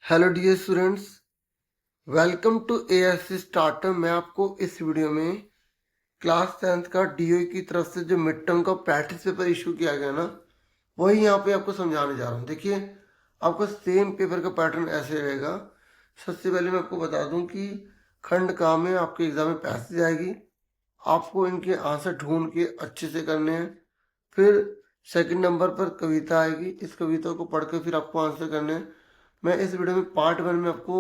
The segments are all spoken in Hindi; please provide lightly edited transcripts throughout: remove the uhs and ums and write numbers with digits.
Hello dear students, welcome to ASC starter. मैं आपको इस वीडियो में क्लास 10th का डीओई की तरफ से जो मिड टर्म का प्रैक्टिस पेपर इशू किया गया ना, वही यहाँ पे आपको समझाने जा रहा हूँ। देखिए, आपका सेम पेपर का पैटर्न ऐसे रहेगा। सबसे पहले मैं आपको बता दूँ कि खंड का में आपके एग्जाम में पैसेज आएगी, आपको इनके आंसर ढूंढ के अच्छे से करने हैं। फिर सेकंड नंबर पर कविता आएगी, इस कविता को पढ़कर फिर आपको आंसर करने हैं। मैं इस वीडियो में पार्ट 1 में आपको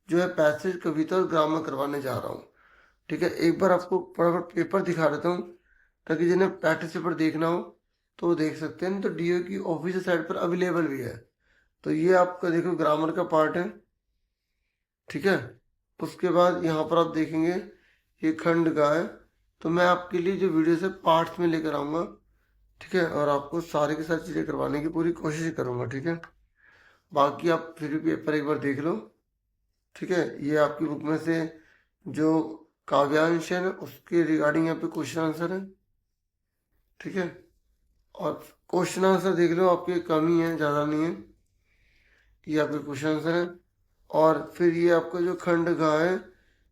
जो है पैसेज, कविता और ग्रामर करवाने जा रहा हूँ। ठीक है, एक बार आपको फटाफट पेपर दिखा देता हूँ ताकि जिन्हें प्रैक्टिस पेपर देखना हो तो वो देख सकते हैं। तो डीओ की ऑफिशियल साइट पर अवेलेबल भी है। तो ये आपका देखो ग्रामर का पार्ट है। ठीक है, उसके बाद यहाँ पर आप देखेंगे ये खंड का है। तो मैं आपके लिए जो वीडियो से पार्ट्स में लेकर आऊँगा, ठीक है, और आपको सारी की सारी चीज़ें करवाने की पूरी कोशिश करूँगा। ठीक है, बाकी आप फिर भी पेपर एक बार देख लो। ठीक है, ये आपकी बुक में से जो काव्यांश है ना, उसके रिगार्डिंग यहाँ पे क्वेश्चन आंसर है। ठीक है, और क्वेश्चन आंसर देख लो, आपके कम ही है, ज़्यादा नहीं है। ये आपके क्वेश्चन आंसर है। और फिर ये आपका जो खंड घा है,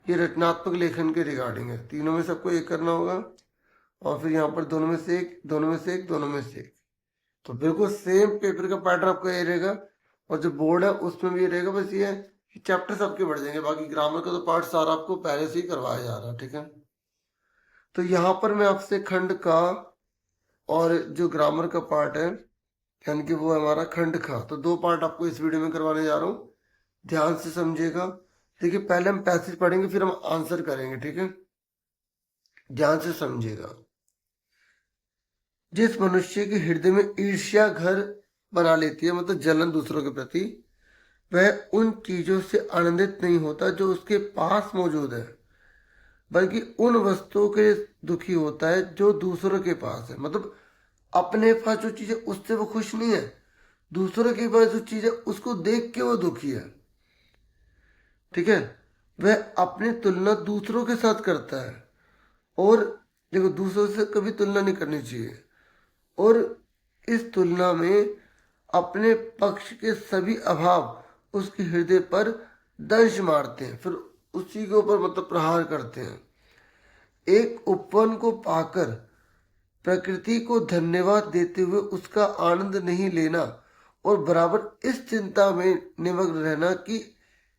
ये रचनात्मक लेखन के रिगार्डिंग है। तीनों में सबको एक करना होगा। और फिर यहाँ पर दोनों में से एक, दोनों में से एक, दोनों में से एक। तो बिल्कुल सेम पेपर का पैटर्न आपका ये रहेगा। और जो बोर्ड है उसमें भी ये रहेगा। बस ये है कि चैप्टर्स आपके बढ़ जाएंगे, बाकी ग्रामर का तो पार्ट सारा आपको पहले से ही करवाया जा रहा है। ठीक है, तो यहाँ पर मैं आपसे खंड का और जो ग्रामर का पार्ट है, यानी कि वो है हमारा खंड का, तो दो पार्ट आपको इस वीडियो में करवाने जा रहा हूँ। ध्यान से समझिएगा। देखिए, पहले हम पैसेज पढ़ेंगे, फिर हम आंसर करेंगे। ठीक है, ध्यान से समझिएगा। जिस मनुष्य के हृदय में ईर्ष्या घर बना लेती है, मतलब जलन दूसरों के प्रति, वह उन चीजों से आनंदित नहीं होता जो उसके पास मौजूद है, बल्कि उन वस्तुओं के लिए दुखी होता है जो दूसरों के पास है। मतलब अपने पास जो चीज है उससे वो खुश नहीं है, दूसरों के पास जो चीज है उसको देख के वो दुखी है। ठीक है, वह अपनी तुलना दूसरों के साथ करता है। और देखो, दूसरों से कभी तुलना नहीं करनी चाहिए। और इस तुलना में अपने पक्ष के सभी अभाव उसके हृदय पर दंश मारते हैं, फिर उसी के ऊपर मतलब प्रहार करते हैं। एक उपवन को पाकर प्रकृति को धन्यवाद देते हुए उसका आनंद नहीं लेना और बराबर इस चिंता में निमग्न रहना कि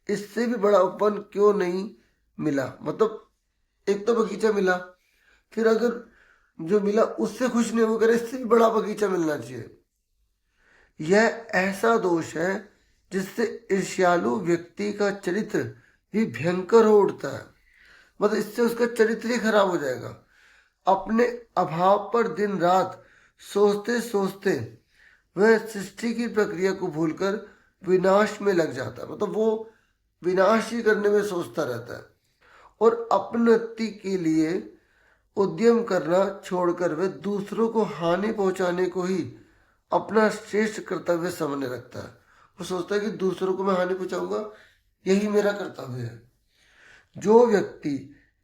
इससे भी बड़ा उपवन क्यों नहीं मिला। मतलब एक तो बगीचा मिला, फिर अगर जो मिला उससे खुश नहीं, वो करे इससे भी बड़ा बगीचा मिलना चाहिए। यह ऐसा दोष है जिससे ईर्ष्यालु व्यक्ति का चरित्र भी भयंकर हो उठता है। मतलब इससे उसका चरित्र ही खराब हो जाएगा। अपने अभाव पर दिन रात सोचते सोचते वह सृष्टि की प्रक्रिया को भूलकर विनाश में लग जाता है। मतलब वो विनाश ही करने में सोचता रहता है और अपनति के लिए उद्यम करना छोड़कर वह दूसरों को हानि पहुंचाने को ही अपना श्रेष्ठ कर्तव्य समझने लगता है। वो सोचता है कि दूसरों को मैं हानि पहुंचाऊंगा, यही मेरा कर्तव्य है। जो व्यक्ति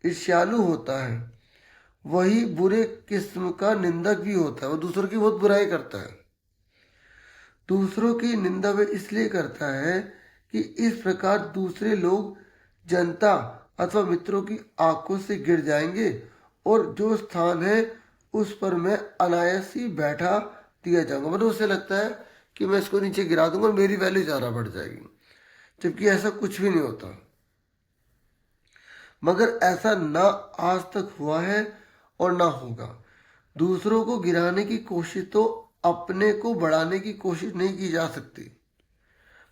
ईर्ष्यालु होता है वही बुरे किस्म का निंदक भी होता है। वो दूसरों की बहुत बुराई करता है। दूसरों की निंदा वह इसलिए करता है कि इस प्रकार दूसरे लोग, जनता अथवा मित्रों की आंखों से गिर जाएंगे और जो स्थान है उस पर मैं अनायास ही बैठा दिया जाऊंगा। मतलब उसे लगता है कि मैं इसको नीचे गिरा दूंगा और मेरी वैल्यू ज़्यादा बढ़ जाएगी, जबकि ऐसा कुछ भी नहीं होता। मगर ऐसा ना आज तक हुआ है और ना होगा। दूसरों को गिराने की कोशिश तो अपने को बढ़ाने की कोशिश नहीं की जा सकती।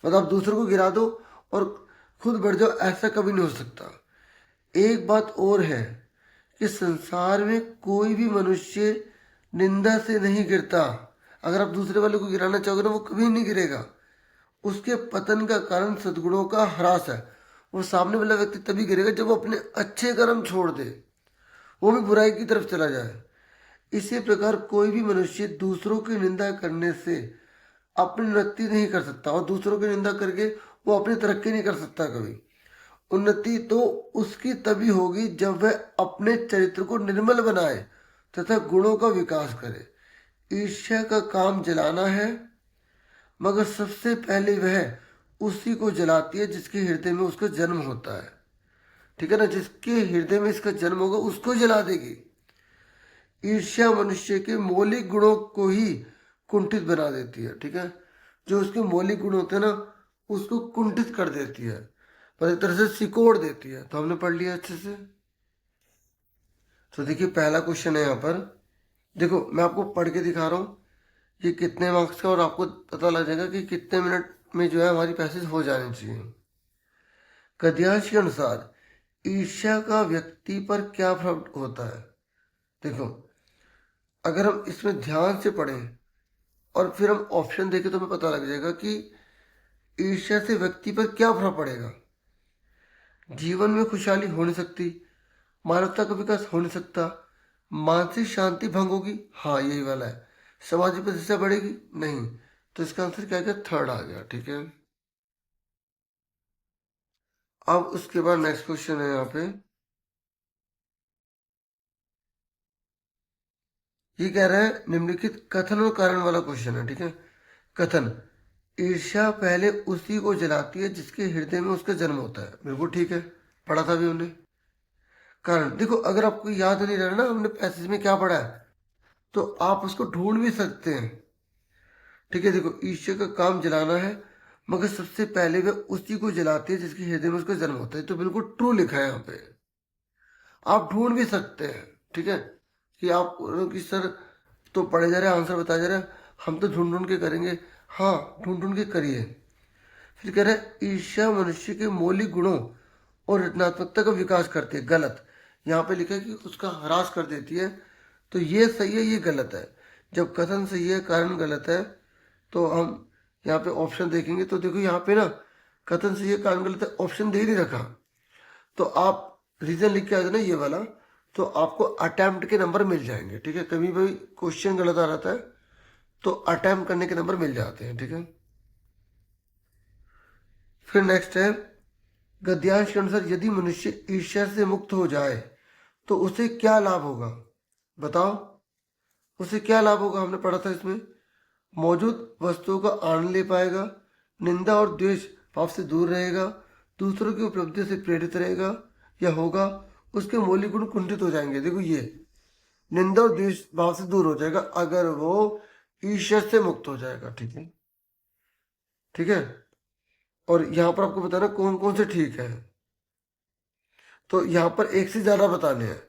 मतलब आप दूसरों को गिरा दो और खुद बढ़ जाओ, ऐसा कभी नहीं हो सकता। एक बात और है कि संसार में कोई भी मनुष्य निंदा से नहीं गिरता। अगर आप दूसरे वाले को गिराना चाहोगे ना, वो कभी नहीं गिरेगा। उसके पतन का कारण सद्गुणों का ह्रास है। वो सामने वाला व्यक्ति तभी गिरेगा जब वो अपने अच्छे कर्म छोड़ दे, वो भी बुराई की तरफ चला जाए। इसी प्रकार कोई भी मनुष्य दूसरों की निंदा करने से अपनी उन्नति नहीं कर सकता, और दूसरों की निंदा करके वो अपनी तरक्की नहीं कर सकता कभी। उन्नति तो उसकी तभी होगी जब वह अपने चरित्र को निर्मल बनाए तथा गुणों का विकास करे। ईर्ष्या का काम जलाना है, मगर सबसे पहले वह उसी को जलाती है जिसके हृदय में उसका जन्म होता है। ठीक है ना, जिसके हृदय में इसका जन्म होगा उसको जला देगी। ईर्ष्या मनुष्य के मौलिक गुणों को ही कुंठित बना देती है। ठीक है, जो उसके मौलिक गुण होते हैं ना उसको कुंठित कर देती है, पर एक तरह से सिकोड़ देती है। तो हमने पढ़ लिया अच्छे से। तो देखिए पहला क्वेश्चन है यहाँ पर, देखो मैं आपको पढ़ के दिखा रहा हूँ कि कितने मार्क्स का, और आपको पता लग जाएगा कि कितने मिनट में जो है हमारी पैसेज हो जानी चाहिए। गद्यांश के अनुसार ईर्ष्या का व्यक्ति पर क्या प्रभाव होता है। देखो अगर हम इसमें ध्यान से पढ़ें और फिर हम ऑप्शन देखें तो हमें पता लग जाएगा कि ईर्ष्या से व्यक्ति पर क्या प्रभाव पड़ेगा। जीवन में खुशहाली हो नहीं सकती, मानवता का विकास हो नहीं सकता, मानसिक शांति भंग होगी, हाँ यही वाला है, सामाजिक प्रतिष्ठा बढ़ेगी, नहीं। तो इसका आंसर क्या गया, थर्ड आ गया। ठीक है, अब उसके बाद नेक्स्ट क्वेश्चन है यहाँ पे, ये कह रहा है निम्नलिखित कथन और कारण वाला क्वेश्चन है। ठीक है, कथन, ईर्ष्या पहले उसी को जलाती है जिसके हृदय में उसका जन्म होता है। बिल्कुल ठीक है, पढ़ा था भी हमने। कारण, देखो अगर आपको याद नहीं रहा ना हमने पैसेज में क्या पढ़ा है तो आप उसको ढूंढ भी सकते हैं। ठीक है, देखो ईर्ष्या का काम जलाना है, मगर सबसे पहले वह उसी को जलाती है जिसके हृदय में उसका जन्म होता है। तो बिल्कुल ट्रू लिखा है यहाँ पे, आप ढूंढ भी सकते हैं। ठीक है, कि आप कि सर तो पढ़े जा रहे हैं, आंसर बताया जा रहा है, हम तो ढूंढ ढूंढ के करेंगे। हाँ ढूंढ ढूंढ के करिए। फिर कह रहा है ईर्ष्या मनुष्य के मौलिक गुणों और रचनात्मकता का विकास करती है। गलत, यहाँ पे लिखा है कि उसका ह्रास कर देती है। तो ये सही है, ये गलत है। जब कथन सही है कारण गलत है तो हम यहाँ पे ऑप्शन देखेंगे तो देखो यहाँ पे ना कथन सही है कारण गलत है, ऑप्शन दे ही नहीं रखा। तो आप रीजन लिख के आ जाना ये वाला, तो आपको अटेम्प्ट के नंबर मिल जाएंगे। ठीक है, कभी भी क्वेश्चन गलत आ रहा है तो अटेम्प्ट करने के नंबर मिल जाते हैं। ठीक है, फिर नेक्स्ट है गद्यांश के अनुसार यदि मनुष्य ईर्ष्या से मुक्त हो जाए तो उसे क्या लाभ होगा। बताओ उसे क्या लाभ होगा, हमने पढ़ा था इसमें। मौजूद वस्तुओं का आनंद ले पाएगा, निंदा और द्वेष भाव से दूर रहेगा, दूसरों की उपलब्धि से प्रेरित रहेगा, या होगा उसके मौलिक गुण कुंठित हो जाएंगे। देखो ये निंदा और द्वेष भाव से दूर हो जाएगा अगर वो ईर्ष्या से मुक्त हो जाएगा। ठीक है, ठीक है, और यहाँ पर आपको बताना कौन कौन से ठीक है। तो यहाँ पर एक से ज्यादा बताने हैं।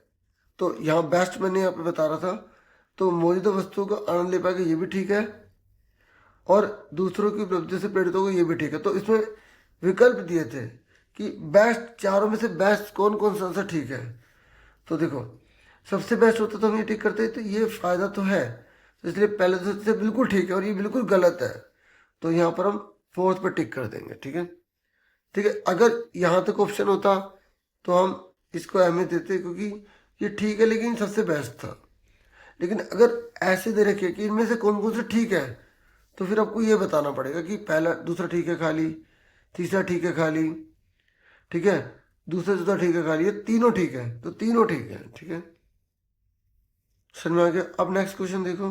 तो यहाँ बेस्ट मैंने यहाँ पे बता रहा था, तो मौजूदा वस्तुओं का आनंद ले पाएगा ये भी ठीक है, और दूसरों की उपलब्धि से प्रेरित होगा ये भी ठीक है। तो इसमें विकल्प दिए थे कि बेस्ट, चारों में से बेस्ट कौन कौन सा आंसर ठीक है। तो देखो सबसे बेस्ट होता तो हम ये टिक करते, तो ये फायदा तो है, तो इसलिए पहले तो बिल्कुल ठीक है और ये बिल्कुल गलत है, तो यहाँ पर हम फोर्थ पर टिक कर देंगे। ठीक है, ठीक है, अगर यहाँ तक ऑप्शन होता तो हम इसको अहमियत देते क्योंकि ये ठीक है लेकिन सबसे बेस्ट था। लेकिन अगर ऐसे दे रखे कि इनमें से कौन कौन से ठीक है तो फिर आपको ये बताना पड़ेगा कि पहला दूसरा ठीक है खाली, तीसरा ठीक है खाली, ठीक है, दूसरा चौथा ठीक है खाली, ये तीनों ठीक है, तो तीनों ठीक है। ठीक है, समझ में आ गया। अब नेक्स्ट क्वेश्चन देखो,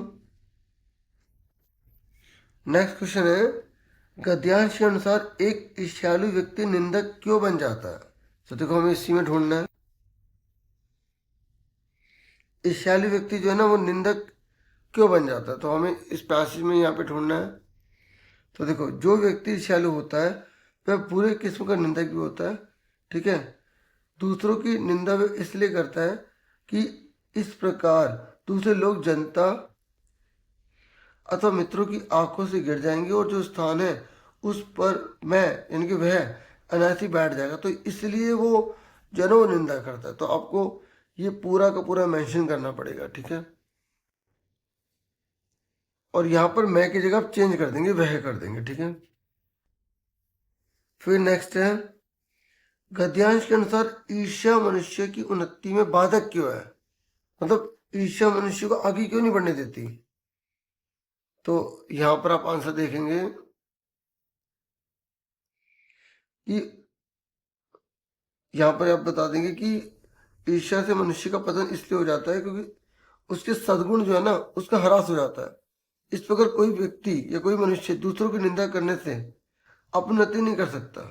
नेक्स्ट क्वेश्चन है गद्यांश के अनुसार एक ईर्ष्यालु व्यक्ति निंदक क्यों बन जाता है। तो देखो हमें इसी में ढूंढना है, ईर्ष्यालु व्यक्ति जो है ना वो निंदक क्यों बन जाता है, तो हमें इस पैसेज में यहाँ पे ढूंढना है। तो देखो जो व्यक्ति ईर्ष्यालु होता है वह पूरे किस्म का निंदक भी होता है। ठीक है, दूसरों की निंदा वह इसलिए करता है कि इस प्रकार दूसरे लोग जनता अथवा मित्रों की आंखों से गिर जाएंगे और जो स्थान है उस पर मैं यानी कि वह अनायासी बैठ जाएगा, तो इसलिए वो जो है ना वो निंदा करता है। तो आपको ये पूरा का पूरा मेंशन करना पड़ेगा। ठीक है, और यहाँ पर मैं की जगह आप चेंज कर देंगे, वह कर देंगे। ठीक है, फिर नेक्स्ट है गद्यांश के अनुसार ईर्ष्या मनुष्य की उन्नति में बाधक क्यों है, मतलब ईर्ष्या मनुष्य को आगे क्यों नहीं बढ़ने देती। तो यहां पर आप आंसर देखेंगे कि यहां पर आप बता देंगे कि ईर्ष्या से मनुष्य का पतन इसलिए हो जाता है क्योंकि उसके सद्गुण जो है ना उसका ह्रास हो जाता है। इस प्रकार कोई व्यक्ति या कोई मनुष्य दूसरों की निंदा करने से अपनति नहीं कर सकता,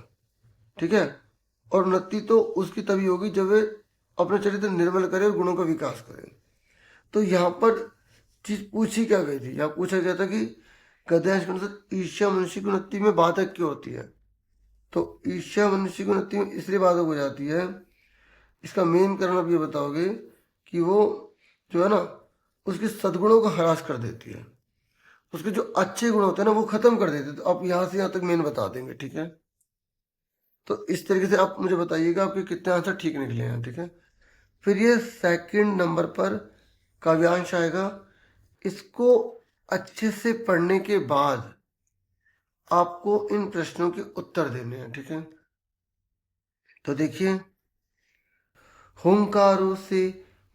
ठीक है। और उन्नति तो उसकी तभी होगी जब वे अपने चरित्र निर्मल करे और गुणों का विकास करे। तो यहाँ पर चीज पूछी क्या गई थी, यहाँ पूछा गया था कि गद्यांश के अनुसार ईर्ष्या मनुष्य की उन्नति में बाधक क्यों होती है। तो ईर्ष्या मनुष्य की उन्नति में इसलिए बाधक हो जाती है, इसका मेन कारण आप ये बताओगे कि वो जो है ना उसके सद्गुणों को ह्रास कर देती है, उसके जो अच्छे गुण होते हैं ना वो खत्म कर देते हैं। तो आप यहाँ से यहाँ तक मेन बता देंगे, ठीक है। तो इस तरीके से आप मुझे बताइएगा आपके कितने आंसर ठीक निकले हैं, ठीक है। फिर ये सेकंड नंबर पर काव्यांश आएगा। इसको अच्छे से पढ़ने के बाद आपको इन प्रश्नों के उत्तर देने हैं, ठीक है। तो देखिए, हुंकारों से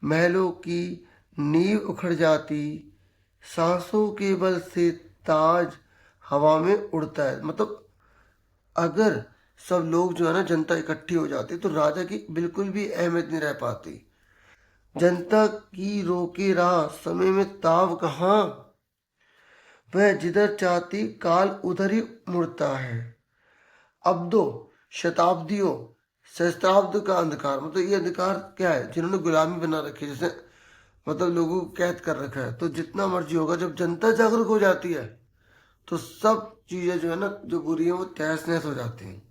महलों की नींव उखड़ जाती, सांसों के बल से ताज हवा में उड़ता है। मतलब अगर सब लोग जो है ना जनता इकट्ठी हो जाती तो राजा की बिल्कुल भी अहमियत नहीं रह पाती। जनता की रोके राह समय में ताव कहाँ, वह जिधर चाहती काल उधर ही मुड़ता है। अब दो शताब्दियों सहस्त्राब्द का अंधकार, मतलब ये अंधकार क्या है, जिन्होंने गुलामी बना रखी है, जैसे मतलब लोगों को कैद कर रखा है। तो जितना मर्जी होगा, जब जनता जागरूक हो जाती है तो सब चीजें जो है ना जो बुरी है वो तहस नहस हो जाती हैं।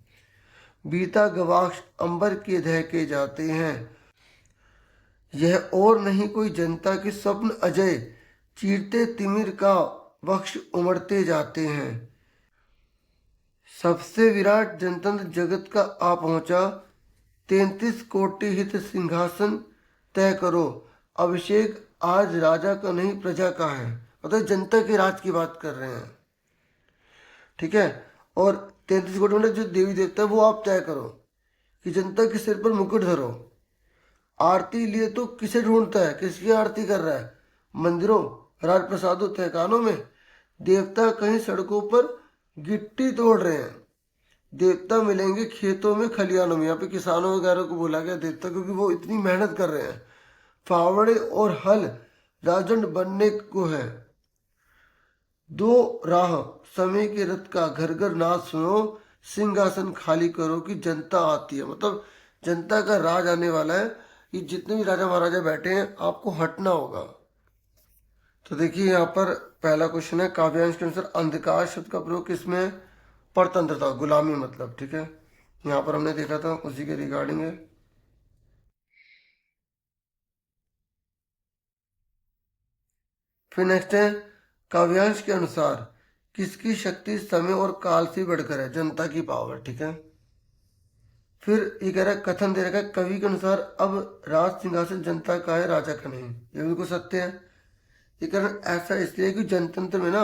बीता गवाक्ष अंबर के दहके जाते हैं, यह और नहीं कोई जनता के स्वप्न अजय, चीरते तिमिर का वक्ष उमड़ते जाते हैं। सबसे विराट जनतंत्र जगत का आ पहुंचा, 33 कोटि हित सिंहासन तय करो, अभिषेक आज राजा का नहीं प्रजा का है। मतलब जनता के राज की बात कर रहे हैं, ठीक है। और 33 कोटि मतलब जो देवी देवता है वो आप तय करो कि जनता के सिर पर मुकुट धरो। आरती लिए तो किसे ढूंढता है, किसकी आरती कर रहा है, मंदिरों राजप्रसादों तहखानों में। देवता कहीं सड़कों पर गिट्टी तोड़ रहे हैं, देवता मिलेंगे खेतों में खलिहानों में। यहाँ पे किसानों वगैरह को बोला गया देवता, क्योंकि वो इतनी मेहनत कर रहे हैं। फावड़े और हल राजदंड बनने को है, दो राह समय के रथ का घर घर नाच सुनो, सिंहासन खाली करो कि जनता आती है। मतलब जनता का राज आने वाला है, ये जितने भी राजा महाराजा बैठे हैं आपको हटना होगा। तो देखिए यहाँ पर पहला क्वेश्चन है, काव्यांश के अनुसार अंधकार शब्द का प्रयोग किसमें है, परतंत्रता गुलामी मतलब, ठीक है। यहाँ पर हमने देखा था उसी के रिगार्डिंग है। फिर नेक्स्ट है, काव्यांश के अनुसार किसकी शक्ति समय और काल से बढ़कर है, जनता की पावर, ठीक है। फिर ये कह रहा है, कथन दे रखा है कवि के अनुसार अब राज सिंहासन जनता का है राजा का नहीं। ये बिल्कुल सत्य है। ये कह रहा है ऐसा इसलिए कि जनतंत्र में ना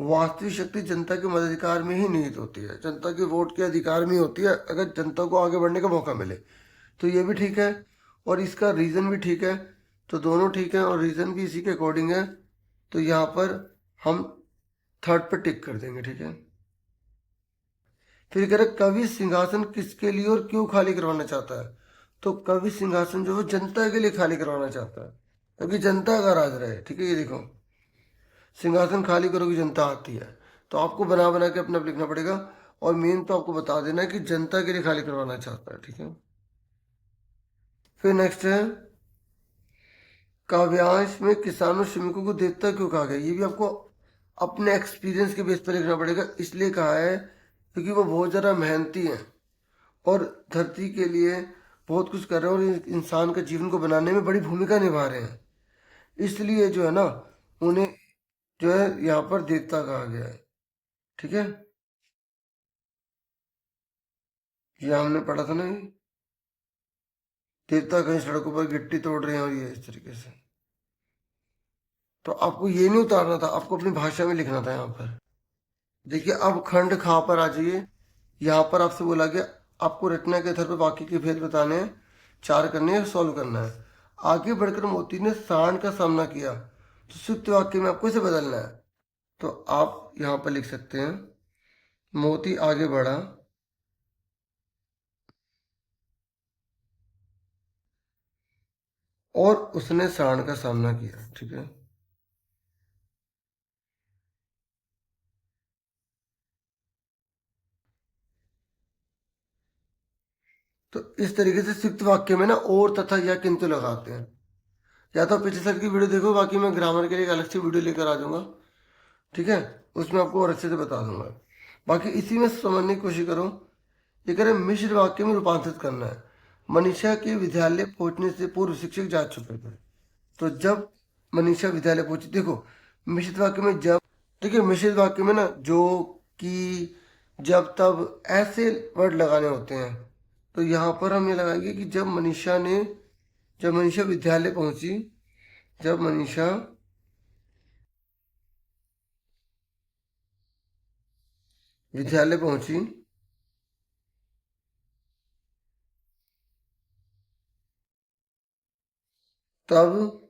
वास्तविक शक्ति जनता के मताधिकार में ही निहित होती है, जनता के वोट के अधिकार में ही होती है, अगर जनता को आगे बढ़ने का मौका मिले। तो ये भी ठीक है और इसका रीजन भी ठीक है। तो दोनों ठीक है और रीजन भी इसी के अकॉर्डिंग है। तो यहाँ पर हम थर्ड पे टिक कर देंगे, ठीक है। फिर कह रहे कवि सिंहासन किसके लिए और क्यों खाली करवाना चाहता है। तो कवि सिंहासन जो है जनता के लिए खाली करवाना चाहता है, क्योंकि जनता का राज रहे, ठीक है। ये देखो, सिंहासन खाली करोगी जनता आती है। तो आपको बना बना के अपना लिखना पड़ेगा और मेन तो आपको बता देना है कि जनता के लिए खाली करवाना चाहता है, ठीक है। फिर नेक्स्ट है, काव्यांश में किसानों श्रमिकों को देवता क्यों कहा गया। ये भी आपको अपने एक्सपीरियंस के बेस पर लिखना पड़ेगा। इसलिए कहा है क्योंकि वो बहुत ज़्यादा मेहनती हैं और धरती के लिए बहुत कुछ कर रहे हैं और इंसान के जीवन को बनाने में बड़ी भूमिका निभा रहे हैं। इसलिए जो है ना उन्हें जो है यहाँ पर देवता कहा गया है, ठीक है। ये हमने पढ़ा था ना, ये देवता कहीं सड़कों पर गिट्टी तोड़ रहे हैं और ये इस तरीके से। तो आपको ये नहीं उतारना था, आपको अपनी भाषा में लिखना था यहाँ पर। देखिए अब खंड खा पर आ जाइए। यहाँ पर आपसे बोला गया आपको रचना के आधार पर बाकी के भेद बताने हैं, 4 करने हैं, सॉल्व करना है। आगे बढ़कर मोती ने सांड का सामना किया, तो सुप्त वाक्य में आपको इसे बदलना है। तो आप यहाँ पर लिख सकते हैं, मोती आगे बढ़ा और उसने सांड का सामना किया, ठीक है। तो इस तरीके से संयुक्त वाक्य में ना और तथा या किंतु लगाते हैं। या तो पिछले साल की वीडियो देखो, बाकी मैं ग्रामर के लिए एक अलग से वीडियो लेकर आ जाऊंगा, ठीक है, उसमें आपको और अच्छे से बता दूंगा। बाकी इसी में समझने की कोशिश करो। ये कह रहे मिश्र वाक्य में रूपांतरित करना है। मनीषा के विद्यालय पहुंचने से पूर्व शिक्षक जा चुके थे। तो जब मनीषा विद्यालय पहुंची, देखो मिश्रित वाक्य में जब, ठीक है, मिश्रित वाक्य में ना जो, कि, जब, तब ऐसे वर्ड लगाने होते हैं। तो यहाँ पर हम ये लगाएंगे कि जब मनीषा विद्यालय पहुंची, जब मनीषा विद्यालय पहुंची तब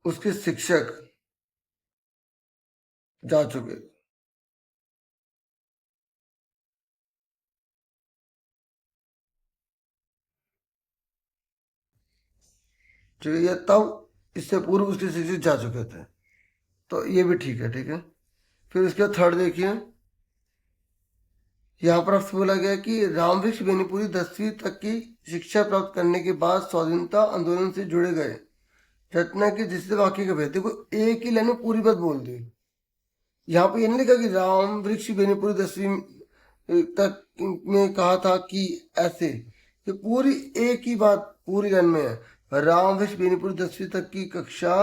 उसके शिक्षक जा चुके। ठीक है, या तब इससे पूर्व उसके शिक्षक जा चुके थे। तो ये भी ठीक है, ठीक है। फिर उसके बाद थर्ड देखिए, यहाँ पर आपसे बोला गया कि रामवृक्ष बेनीपुरी 10वीं तक की शिक्षा प्राप्त करने के बाद स्वाधीनता आंदोलन से जुड़े गए। रचना के जिससे वाक्य का भेद, देखो एक ही लाइन में पूरी बात बोल दी। यहाँ पे ये नहीं लिखा कि राम वृक्ष बेनीपुरी 10वीं तक में कहा था कि ऐसे, ये पूरी एक ही बात पूरी लाइन में है। राम वृक्ष बेनीपुरी 10वीं तक की कक्षा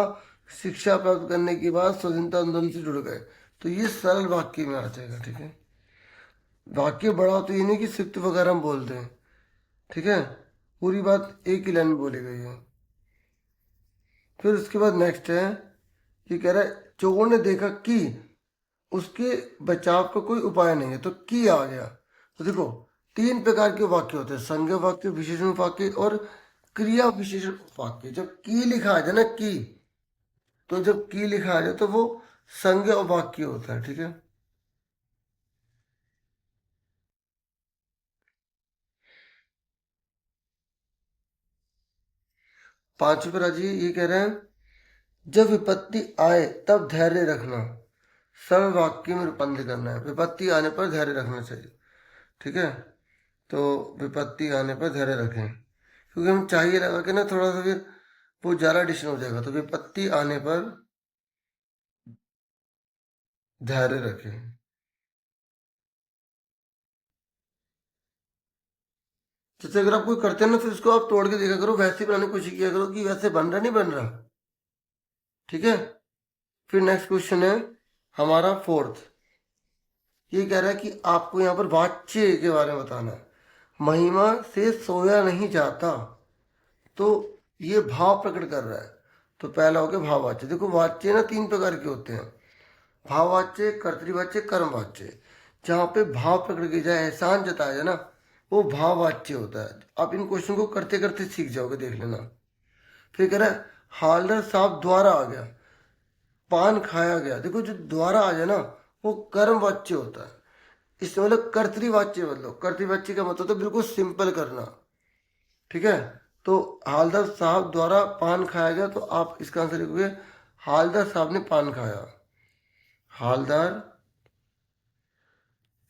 शिक्षा प्राप्त करने के बाद स्वतंत्रता आंदोलन से जुड़ गए। तो ये सरल वाक्य में आ जाएगा, ठीक है। वाक्य बड़ा हो तो ये नहीं कि सिफ्त वगैरह हम बोलते हैं, ठीक है, पूरी बात एक ही लाइन में बोली गई है। फिर उसके बाद नेक्स्ट है, ये कह रहा है चोर ने देखा कि उसके बचाव का कोई उपाय नहीं है, तो की आ गया। तो देखो 3 प्रकार के वाक्य होते हैं, संज्ञा वाक्य, विशेषण वाक्य और क्रिया विशेषण वाक्य। जब की लिखा आ जाए ना, की, तो जब की लिखा आ जाए तो वो संज्ञा वाक्य होता है, ठीक है। पांचवें पर आजिए, ये कह रहे हैं जब विपत्ति आए तब धैर्य रखना। सरल वाक्य में रूपांतरित करना है। विपत्ति आने पर धैर्य रखना चाहिए, ठीक है। तो विपत्ति आने पर धैर्य रखें, क्योंकि हम चाहिए लगा के ना थोड़ा सा फिर वो ज़्यादा एडिशन हो जाएगा। तो विपत्ति आने पर धैर्य रखें। जैसे अगर आप कोई करते हैं ना, फिर उसको आप तोड़ के देखा करो, वैसे बनाने की कोशिश किया करो कि वैसे बन रहा नहीं बन रहा, ठीक है। फिर नेक्स्ट क्वेश्चन है हमारा फोर्थ। ये कह रहा है कि आपको यहाँ पर वाच्य के बारे में बताना है। महिमा से सोया नहीं जाता, तो ये भाव प्रकट कर रहा है। तो पहला हो गया भाववाच्य। देखो वाच्य ना 3 प्रकार के होते हैं, भाववाच्य, कर्तृवाच्य, कर्मवाच्य। जहाँ पे भाव प्रकट किया जाए, एहसान जताया जाए ना, वो भाववाच्य होता है। आप इन क्वेश्चन को करते करते सीख जाओगे, देख लेना। फिर कह रहा है हालदार साहब द्वारा आ गया, पान खाया गया। देखो जो द्वारा आ जाए ना, वो कर्मवाच्य होता है। इससे मतलब कर्तृवाच्य, मतलब कर्तृवाच्य का मतलब तो बिल्कुल सिंपल करना, ठीक है। तो हालदार साहब द्वारा पान खाया गया, तो आप इसका आंसर लिखोगे हालदार साहब ने पान खाया। हालदार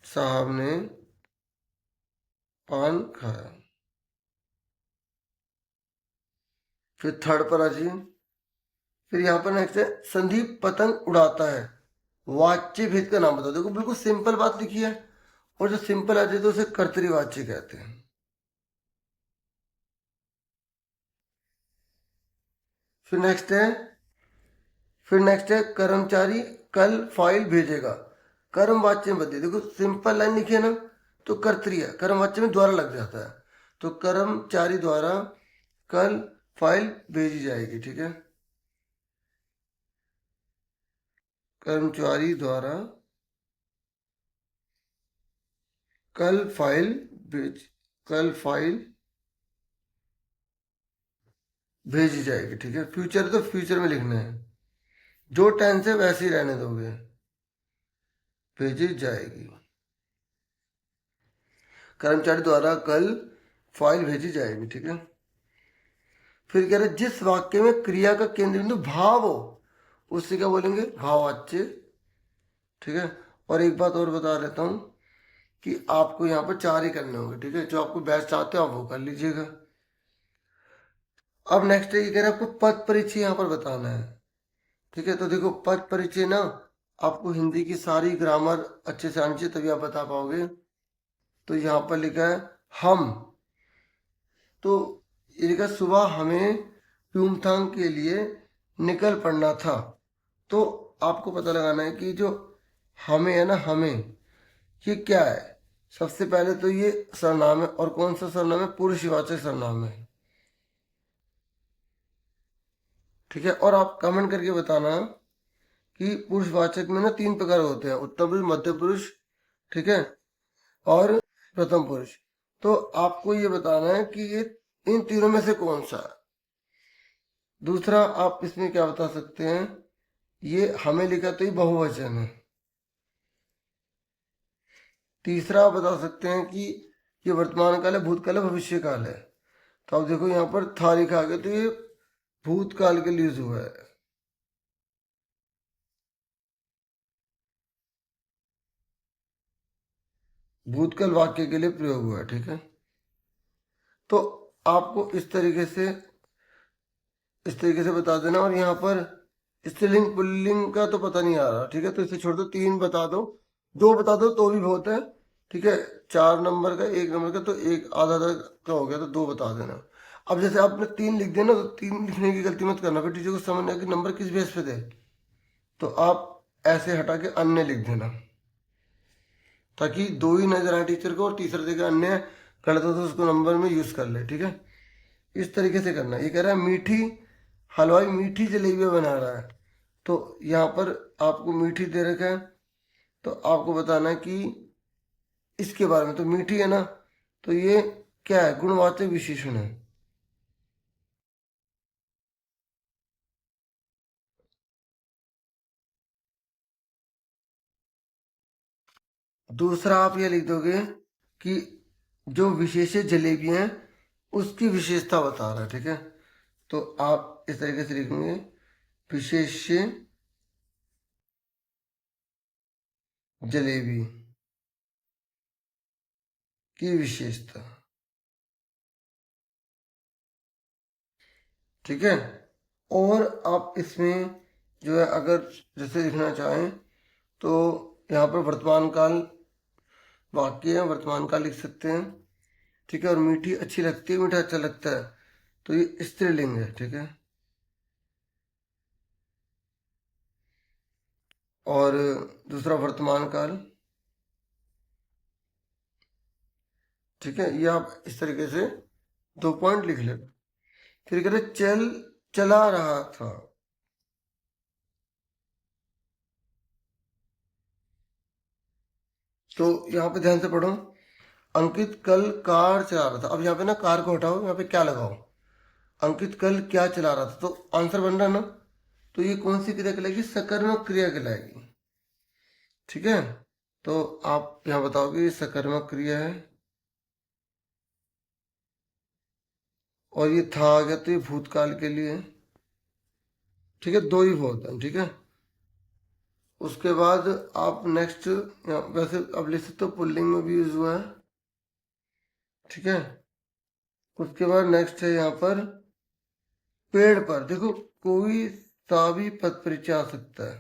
साहब ने पान खाया। फिर थर्ड पर आ जाइए। फिर यहाँ पर नेक्स्ट है संदीप पतंग उड़ाता है, वाच्य भेद का नाम बताओ। देखो बिल्कुल सिंपल बात लिखी है, और जो सिंपल आ जाए तो उसे कर्तृवाच्य कहते हैं। फिर नेक्स्ट है, कर्मचारी कल फाइल भेजेगा। कर्म वाच्य में बदले, देखो सिंपल लाइन लिखी है ना, तो कर्तरी है, कर्म वाच्य में द्वारा लग जाता है। तो कर्मचारी द्वारा कल फाइल भेजी जाएगी, ठीक है। कर्मचारी द्वारा कल फाइल भेज कल फाइल भेजी जाएगी, ठीक है। फ्यूचर तो फ्यूचर में लिखना है, जो टेंस है वैसे ही रहने दोगे, भेजी जाएगी। कर्मचारी द्वारा कल फाइल भेजी जाएगी, ठीक है। फिर कह रहे जिस वाक्य में क्रिया का केंद्र बिंदु भाव हो, उससे क्या बोलेंगे भाववाच्य, ठीक है। और एक बात और बता देता हूँ कि आपको यहाँ पर 4 ही करने होंगे, ठीक है। जो आपको बेस्ट चाहते हो आप वो कर लीजिएगा। अब नेक्स्ट ये कह रहे हैं आपको पद परिचय यहाँ पर बताना है, ठीक है। तो देखो पद परिचय ना, आपको हिंदी की सारी ग्रामर अच्छे से आनी चाहिए तभी आप बता पाओगे। तो यहाँ पर लिखा है हम, तो ये लिखा सुबह हमें प्यूमथांग के लिए निकल पड़ना था। तो आपको पता लगाना है कि जो हमें है ना, हमें ये क्या है। सबसे पहले तो ये सरनाम है, और कौन सा सरनाम है, पुरुषवाचक सरनाम है, ठीक है। और आप कमेंट करके बताना कि पुरुषवाचक में ना 3 प्रकार होते हैं, उत्तम पुरुष, मध्य पुरुष, ठीक है, और प्रथम पुरुष। तो आपको ये बताना है कि ये इन तीनों में से कौन सा है। दूसरा आप इसमें क्या बता सकते हैं, ये हमें लिखा तो ये बहुवचन है। तीसरा आप बता सकते हैं कि ये वर्तमान काल है, भूतकाल है, भविष्य काल है। तो आप देखो यहाँ पर था लिखा गया, तो ये भूतकाल के लिए यूज हुआ है। भूतकाल वाक्य के लिए प्रयोग हुआ है, ठीक है। तो आपको इस तरीके से बता देना। और यहाँ पर स्त्रीलिंग पुल्लिंग का तो पता नहीं आ रहा, ठीक है। तो इसे छोड़ दो, 3 बता दो, 2 बता दो तो भी बहुत है, ठीक है। 4 नंबर का, 1 नंबर का, तो एक आधा आधा का हो गया, तो 2 बता देना। अब जैसे आपने 3 लिख दिया ना, तो 3 लिखने की गलती मत करना, फिर टीचर को समझना कि नंबर किस बेस पे थे। तो आप ऐसे हटा के अन्य लिख देना, ताकि 2 ही नजर आए टीचर को, और तीसरा जगह अन्य गलत हो तो उसको नंबर में यूज कर ले, ठीक है। इस तरीके से करना। ये कह रहा है मीठी हलवाई मीठी जलेबियां बना रहा है। तो यहाँ पर आपको मीठी दे रखा है, तो आपको बताना है कि इसके बारे में, तो मीठी है ना, तो ये क्या है, गुणवाचक विशेषण है। दूसरा आप ये लिख दोगे कि जो विशेष जलेबी हैं उसकी विशेषता बता रहा है, ठीक है। तो आप इस तरीके से लिखेंगे, विशेष जलेबी की विशेषता, ठीक है। और आप इसमें जो है अगर जैसे लिखना चाहें तो यहाँ पर वर्तमान काल वाक्य है, वर्तमान काल लिख सकते हैं, ठीक है। और मीठी अच्छी लगती है, मीठा अच्छा लगता है, तो ये स्त्रीलिंग है, ठीक है। और दूसरा वर्तमान काल, ठीक है। ये आप इस तरीके से 2 पॉइंट लिख ले। फिर कहते चला रहा था, तो यहाँ पे ध्यान से पढ़ो। अंकित कल कार चला रहा था। अब यहाँ पे ना कार को हटाओ, यहाँ पे क्या लगाओ, अंकित कल क्या चला रहा था, तो आंसर बन रहा है ना। तो ये कौन सी क्रिया कहलाएगी, सकर्मक क्रिया कहलाएगी, ठीक है। तो आप यहाँ बताओगे ये सकर्मक क्रिया है, और ये था आ गया तो ये भूतकाल के लिए है, ठीक है। 2 ही बहुत है, ठीक है। उसके बाद आप नेक्स्ट, वैसे अब लिख सकते हो पुल्लिंग में भी यूज हुआ है, ठीक है। उसके बाद नेक्स्ट है यहाँ पर पेड़ पर। देखो कोई सा भी पद परिचय आ सकता है,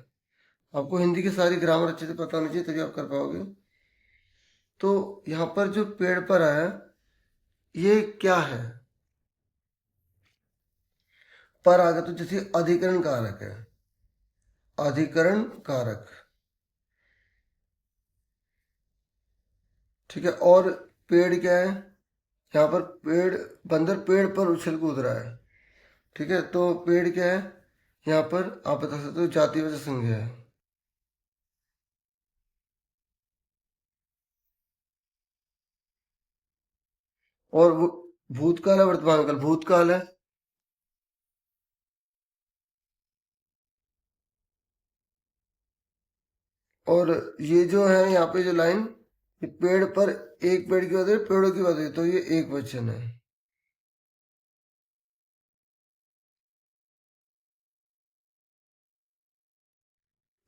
आपको हिंदी की सारी ग्रामर अच्छे से पता होनी चाहिए तभी आप कर पाओगे। तो यहाँ पर जो पेड़ पर है ये क्या है, पर आ गया तो जैसे अधिकरण कारक है, अधिकरण कारक, ठीक है। और पेड़ क्या है, यहाँ पर पेड़, बंदर पेड़ पर उछल कूद रहा है, ठीक है। तो पेड़ क्या है, यहाँ पर आप बता सकते हो जातिवाचक संज्ञा है। और वो भूतकाल है, वर्तमान काल, भूतकाल है। और ये जो है यहाँ पे जो लाइन, ये पेड़ पर, एक पेड़ की बात है, पेड़ों की बात है, तो ये एक वचन है।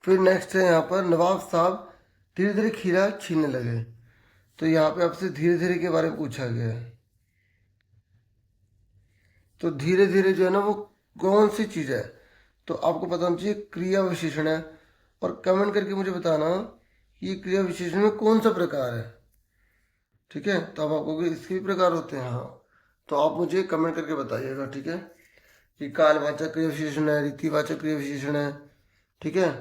फिर नेक्स्ट है यहाँ पर नवाब साहब धीरे धीरे खीरा छीलने लगे। तो यहाँ पे आपसे धीरे धीरे के बारे में पूछा गया है। तो धीरे धीरे जो है ना वो कौन सी चीज है, तो आपको पता होना चाहिए क्रिया विशेषण है। और कमेंट करके मुझे बताना ये क्रिया विशेषण में कौन सा प्रकार है। ठीक है, तो अब आपको इसके भी प्रकार होते हैं। हाँ, तो आप मुझे कमेंट करके बताइएगा। ठीक है, कि कालवाचक क्रिया विशेषण है, रीतिवाचक क्रिया विशेषण है। ठीक है,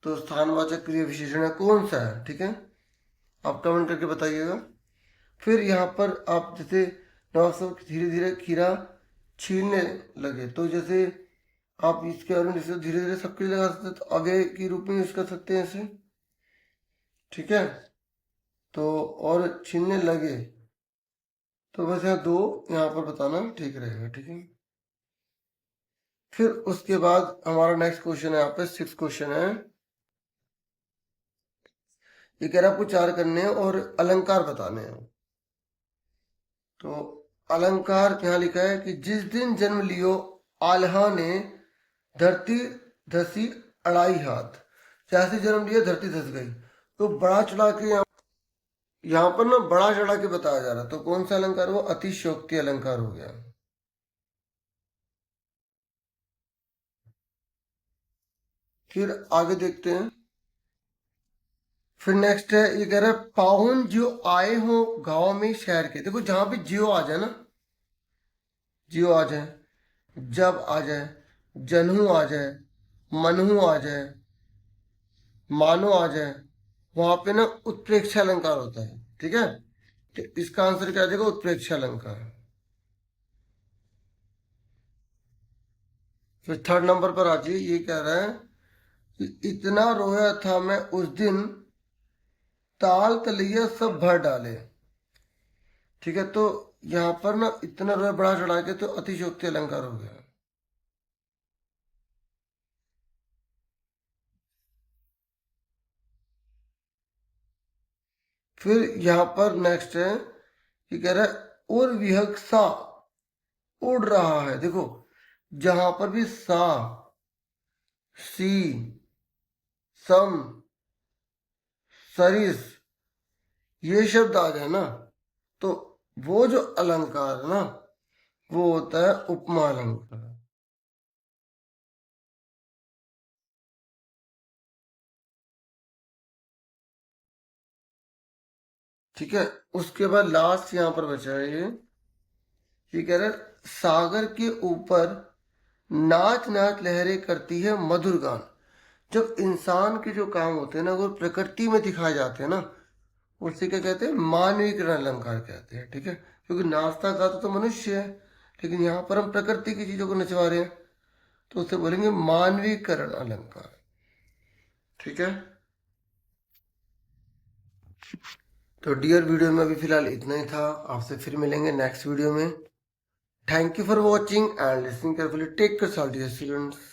तो स्थानवाचक क्रिया विशेषण है, कौन सा है। ठीक है, आप कमेंट करके बताइएगा। फिर यहाँ पर आप जैसे नवाब साहब धीरे धीरे खीरा छीलने लगे, तो जैसे आप इसके बारे में जैसे धीरे धीरे सबके लिए लगा सकते हैं, तो अव्यय के रूप में यूज कर सकते हैं इसे। ठीक है, तो और छीलने लगे, तो बस यहाँ दो यहाँ पर बताना ठीक रहेगा। ठीक है, फिर उसके बाद हमारा नेक्स्ट क्वेश्चन है, यहाँ पे 6 क्वेश्चन है। ये कह रहा आपको 4 करने हैं और अलंकार बताने हैं। तो अलंकार यहाँ लिखा है कि जिस दिन जन्म लियो आल्हा ने धरती धसी अड़ाई हाथ। जैसे जन्म लिया धरती धस गई, तो बड़ा चढ़ा के यहाँ पर ना बड़ा चढ़ा के बताया जा रहा, तो कौन सा अलंकार वो अतिशयोक्ति अलंकार हो गया। फिर आगे देखते हैं। फिर नेक्स्ट है, ये कह रहा है पाहुन जो आए हो गांव में शहर के। देखो जहां पे जियो आ जाए ना, जियो आ जाए, जब आ जाए, जनहू आ जाए, मनहू आ जाए, मानो आ जाए, वहां पे ना उत्प्रेक्ष अलंकार होता है। ठीक है, तो इसका आंसर क्या आ जाएगा, उत्प्रेक्ष अलंकार। फिर थर्ड नंबर पर आ जाइए। ये कह रहा है कि इतना रोया था मैं उस दिन, ताल तलैया सब भर डाले। ठीक है, तो यहाँ पर ना इतना रोया बड़ा चढ़ा के, तो अतिशयोक्ति अलंकार हो गया। फिर यहाँ पर नेक्स्ट है, ये कह रहा है और विहग सा उड़ रहा है। देखो जहां पर भी सा, सी, सम, सरिस ये शब्द आ जाए ना, तो वो जो अलंकार है ना वो होता है उपमा अलंकार। ठीक है, उसके बाद लास्ट यहां पर बचा है ये कह रहा है सागर के ऊपर नाच नाच लहरें करती है मधुर गान। जब इंसान के जो काम होते हैं ना वो प्रकृति में दिखाए जाते हैं ना, उसे क्या कहते हैं, मानवीकरण अलंकार कहते हैं। ठीक है, क्योंकि नाचता गाता तो मनुष्य है, लेकिन यहाँ पर हम प्रकृति की चीजों को नचवा रहे हैं, तो उसे बोलेंगे मानवीकरण अलंकार। ठीक है, तो डियर वीडियो में अभी फिलहाल इतना ही था। आपसे फिर मिलेंगे नेक्स्ट वीडियो में। Thank you for watching and listening carefully. Take care dear students.